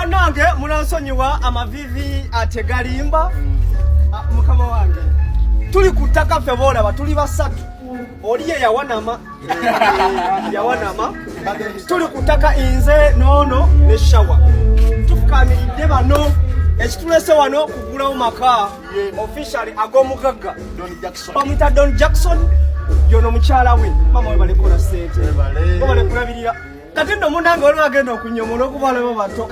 Banange munansonyiwa amavivi ategalimba mukama wange tuli kutaka ffe boolaba tuli basatu oliye yawanama tuli kutaka inze nono ne shawa tufukaamiridde bano ekitulese wano kugulawo maka officially ag'omugagga bamwita Don Jackson yono mukyala we mama we balekola sente balekulabirira kati nno munange waliwo agenda okunyomola okubaala bo bato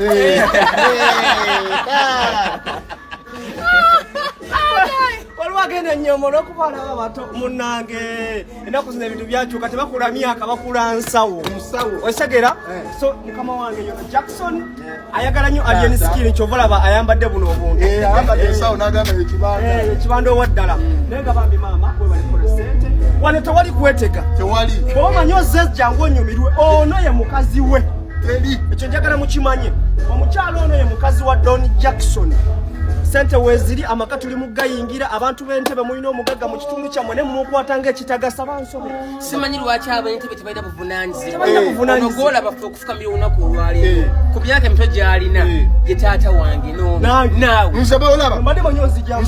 waliwo agenda enyomola okubaala bo bato munange ennaku zino ebintu byakyuka tebakula myaka bakula nsawo osegera so mukama wange yono Jackson ayagala nnyo alien skin kyovalaba ayambadde buno obuntu ekibanda owaddala naye nga bambi maama we balikola sente wano tewali kwetega bwomanyi ozezjangu onyumirwe ono ye mukazi we ekyo njagala mukimanye omukyalo ono ye mukazi wa Don Jackson sente weziri amaka tuli mugayingira abantu b'entebe mulina omugagga mu kitundu kyammwe ne mumukwata ng'ekitagasa bansobe simanyi lwaki ab'entebe tebalina buvunaanyizibwa onogola bafe okufukamira olunaku olwaleero ku myaka emito gy'alina ye taata wange naawe mbadde monyozi gyamu